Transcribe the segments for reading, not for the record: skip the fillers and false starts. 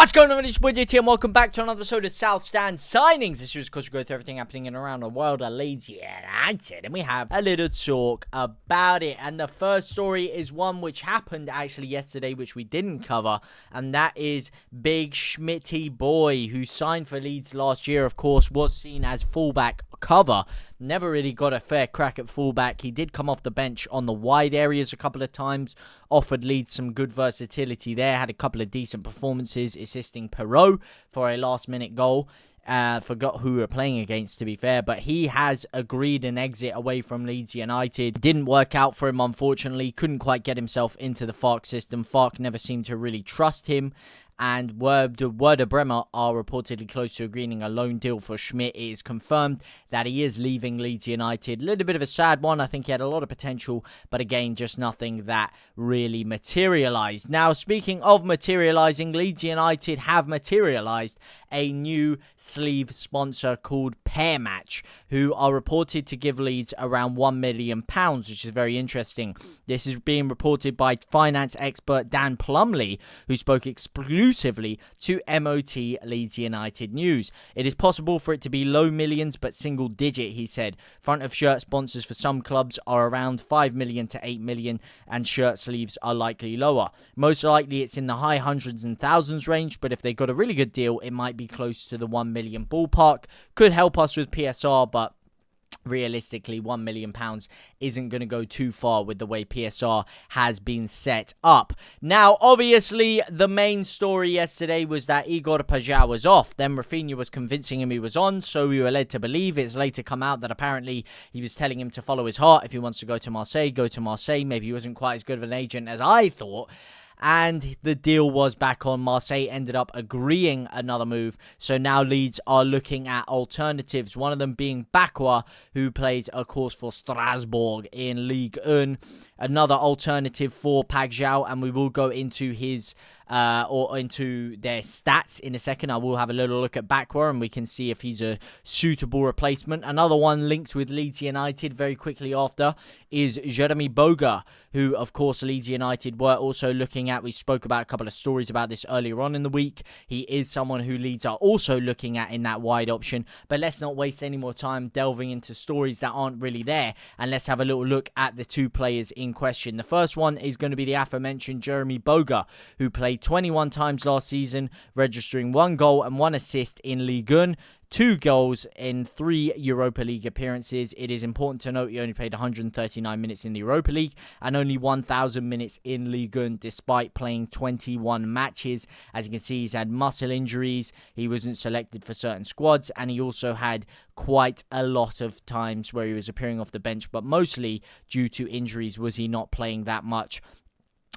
What's going on, it's JT and welcome back to another episode of South Stand Signings. This is of course we go through everything happening in and around the world of Leeds United, and we have a little talk about it. And the first story is one which happened actually yesterday, which we didn't cover, and that is big Schmitty boy, who signed for Leeds last year, of course, was seen as fullback cover. Never really got a fair crack at fullback. He did come off the bench on the wide areas a couple of times, offered Leeds some good versatility there, had a couple of decent performances, assisting Perot for a last-minute goal. Forgot who we were playing against, to be fair, but he has agreed an exit away from Leeds United. Didn't work out for him, unfortunately. Couldn't quite get himself into the Fark system. Fark never seemed to really trust him, and Werder Bremer are reportedly close to agreeing a loan deal for Schmidt. It is confirmed that he is leaving Leeds United. A little bit of a sad one. I think he had a lot of potential, but again, just nothing that really materialised. Now, speaking of materialising, Leeds United have materialised a new sleeve sponsor called Pair Match, who are reported to give Leeds around £1 million, which is very interesting. This is being reported by finance expert Dan Plumley, who spoke exclusively to MOT Leeds United News. It is possible for it to be low millions, but single digit, he said. Front of shirt sponsors for some clubs are around 5 million to 8 million, and shirt sleeves are likely lower. Most likely it's in the high hundreds and thousands range, but if they got a really good deal, it might be close to the 1 million ballpark. Could help us with PSR, but realistically, £1 million isn't going to go too far with the way PSR has been set up. Now, obviously, the main story yesterday was that Igor paixao was off. Then Rafinha was convincing him he was on, so we were led to believe. It's later come out that apparently he was telling him to follow his heart. If he wants to go to Marseille, go to Marseille. Maybe he wasn't quite as good of an agent as I thought. And the deal was back on. Marseille ended up agreeing another move. So now Leeds are looking at alternatives. One of them being Bakwa, who plays, of course, for Strasbourg in Ligue 1. Another alternative for Paixao, and we will go into his into their stats in a second. I will have a little look at Bakwa, and we can see if he's a suitable replacement. Another one linked with Leeds United very quickly after is Jeremie Boga, who, of course, Leeds United were also looking at. We spoke about a couple of stories about this earlier on in the week. He is someone who Leeds are also looking at in that wide option. But let's not waste any more time delving into stories that aren't really there, and let's have a little look at the two players in question. The first one is going to be the aforementioned Jeremie Boga, who played 21 times last season, registering 1 goal and 1 assist in Ligue 1. 2 goals in 3 Europa League appearances. It is important to note he only played 139 minutes in the Europa League and only 1,000 minutes in Ligue 1, despite playing 21 matches. As you can see, he's had muscle injuries. He wasn't selected for certain squads, and he also had quite a lot of times where he was appearing off the bench, but mostly due to injuries was he not playing that much.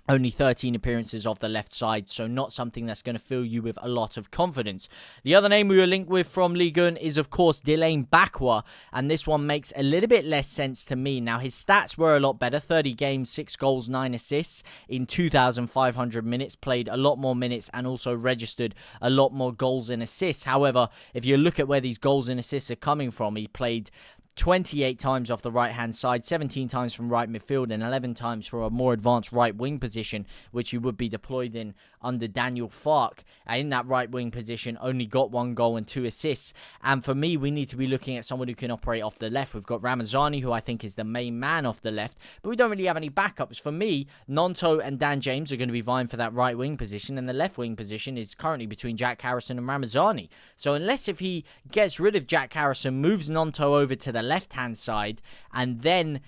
Only 13 appearances off the left side, so not something that's going to fill you with a lot of confidence. The other name we were linked with from Ligue 1 is, of course, Dilane Bakwa, and this one makes a little bit less sense to me. Now, his stats were a lot better. 30 games, 6 goals, 9 assists in 2,500 minutes, played a lot more minutes and also registered a lot more goals and assists. However, if you look at where these goals and assists are coming from, he played 28 times off the right-hand side, 17 times from right midfield, and 11 times for a more advanced right-wing position, which he would be deployed in under Daniel Fark. And in that right-wing position, only got 1 goal and 2 assists. And for me, we need to be looking at someone who can operate off the left. We've got Ramazani, who I think is the main man off the left, but we don't really have any backups. For me, Nonto and Dan James are going to be vying for that right-wing position, and the left-wing position is currently between Jack Harrison and Ramazani. So unless if he gets rid of Jack Harrison, moves Nonto over to the left-hand side, and then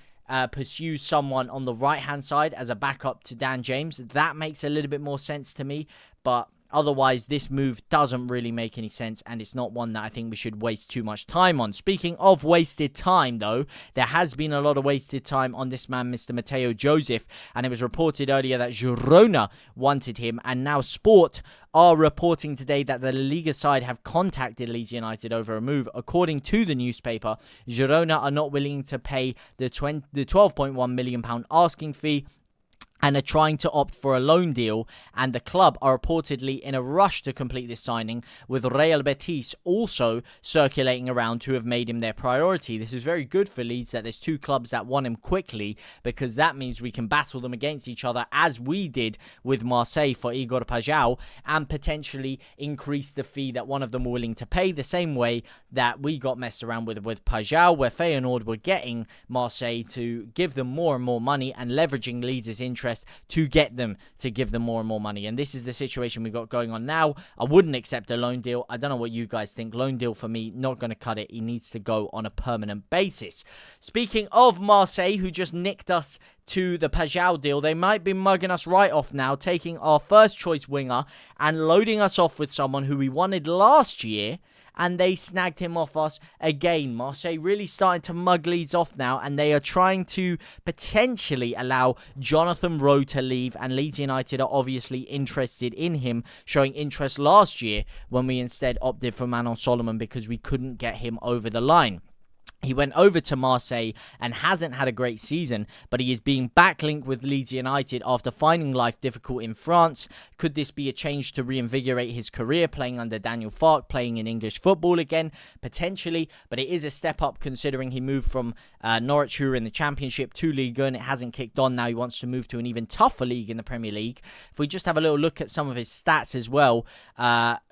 pursues someone on the right-hand side as a backup to Dan James, that makes a little bit more sense to me. But otherwise, this move doesn't really make any sense, and it's not one that I think we should waste too much time on. Speaking of wasted time, though, there has been a lot of wasted time on this man, Mr. Mateo Joseph, and it was reported earlier that Girona wanted him, and now Sport are reporting today that the La Liga side have contacted Leeds United over a move. According to the newspaper, Girona are not willing to pay the £12.1 million asking fee, and are trying to opt for a loan deal, and the club are reportedly in a rush to complete this signing, with Real Betis also circulating around who have made him their priority. This is very good for Leeds that there's two clubs that want him quickly, because that means we can battle them against each other, as we did with Marseille for Igor Paixao, and potentially increase the fee that one of them were willing to pay, the same way that we got messed around with Paixao, where Feyenoord were getting Marseille to give them more and more money and leveraging Leeds' interest to get them to give them more and more money. And this is the situation we got going on now. I wouldn't accept a loan deal. I don't know what you guys think. Loan deal for me, not going to cut it. He needs to go on a permanent basis. Speaking of Marseille, who just nicked us to the Paixao deal, they might be mugging us right off now, taking our first choice winger and loading us off with someone who we wanted last year, and they snagged him off us again. Marseille really starting to mug Leeds off now, and they are trying to potentially allow Jonothan Rowe to leave, and Leeds United are obviously interested in him, showing interest last year when we instead opted for Manon Solomon because we couldn't get him over the line. He went over to Marseille and hasn't had a great season, but he is being backlinked with Leeds United after finding life difficult in France. Could this be a change to reinvigorate his career, playing under Daniel Farke, playing in English football again? Potentially, but it is a step up considering he moved from Norwich, who are in the Championship, to Ligue 1. It hasn't kicked on. Now he wants to move to an even tougher league in the Premier League. If we just have a little look at some of his stats as well,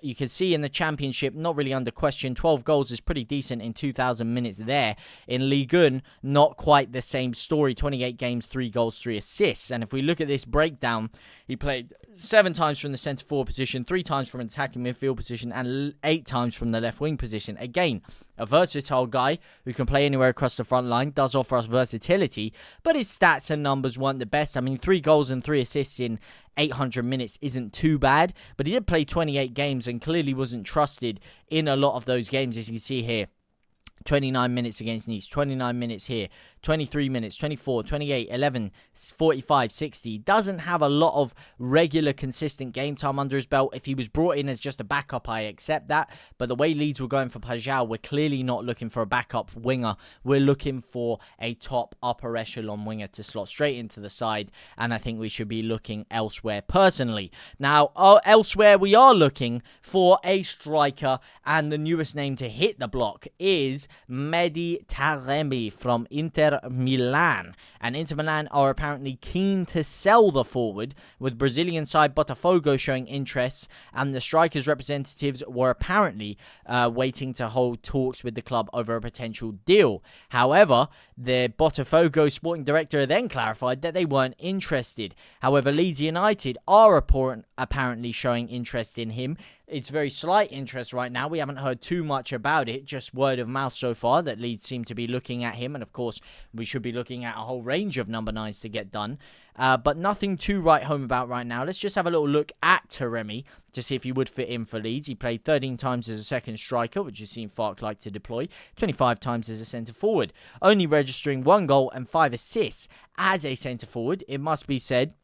you can see in the Championship, not really under question. 12 goals is pretty decent in 2,000 minutes there. In Ligue 1, not quite the same story. 28 games, 3 goals, 3 assists. And if we look at this breakdown, he played 7 times from the centre-forward position, 3 times from an attacking midfield position, and 8 times from the left-wing position. Again, a versatile guy who can play anywhere across the front line, does offer us versatility, but his stats and numbers weren't the best. I mean, 3 goals and 3 assists in 800 minutes isn't too bad, but he did play 28 games and clearly wasn't trusted in a lot of those games, as you can see here. 29 minutes against Nice, 29 minutes here, 23 minutes, 24, 28, 11, 45, 60. Doesn't have a lot of regular, consistent game time under his belt. If he was brought in as just a backup, I accept that. But the way Leeds were going for Paixao, we're clearly not looking for a backup winger. We're looking for a top upper echelon winger to slot straight into the side. And I think we should be looking elsewhere personally. Now, elsewhere we are looking for a striker. And the newest name to hit the block is Mehdi Taremi from Inter Milan. And Inter Milan are apparently keen to sell the forward, with Brazilian side Botafogo showing interest, and the striker's representatives were apparently waiting to hold talks with the club over a potential deal. However, the Botafogo sporting director then clarified that they weren't interested. However, Leeds United are apparently showing interest in him. It's very slight interest right now. We haven't heard too much about it, just word of mouth so far that Leeds seem to be looking at him. And of course, we should be looking at a whole range of number 9s to get done. But nothing to write home about right now. Let's just have a little look at Taremi to see if he would fit in for Leeds. He played 13 times as a second striker, which you've seen Farke like to deploy, 25 times as a centre-forward, only registering 1 goal and 5 assists as a centre-forward. It must be said,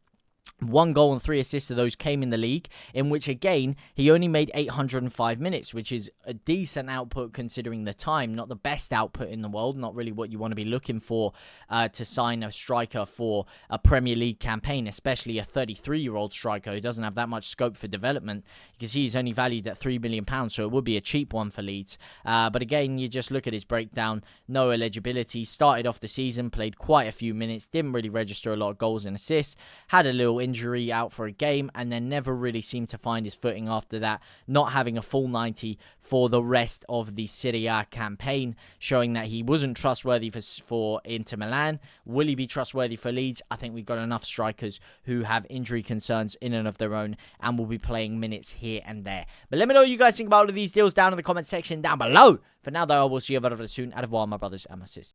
1 goal and 3 assists of those came in the league, in which, again, he only made 805 minutes, which is a decent output considering the time. Not the best output in the world, not really what you want to be looking for to sign a striker for a Premier League campaign, especially a 33-year-old striker who doesn't have that much scope for development. You can see he's only valued at £3 million, so it would be a cheap one for Leeds. But again, you just look at his breakdown, no eligibility, started off the season, played quite a few minutes, didn't really register a lot of goals and assists, had a little injury out for a game, and then never really seemed to find his footing after that, not having a full 90 for the rest of the Serie A campaign, showing that he wasn't trustworthy for Inter Milan. Will he be trustworthy for Leeds? I think we've got enough strikers who have injury concerns in and of their own and will be playing minutes here and there. But let me know what you guys think about all of these deals down in the comment section down below. For now, though, I will see you very soon. Au revoir, my brothers and my sisters.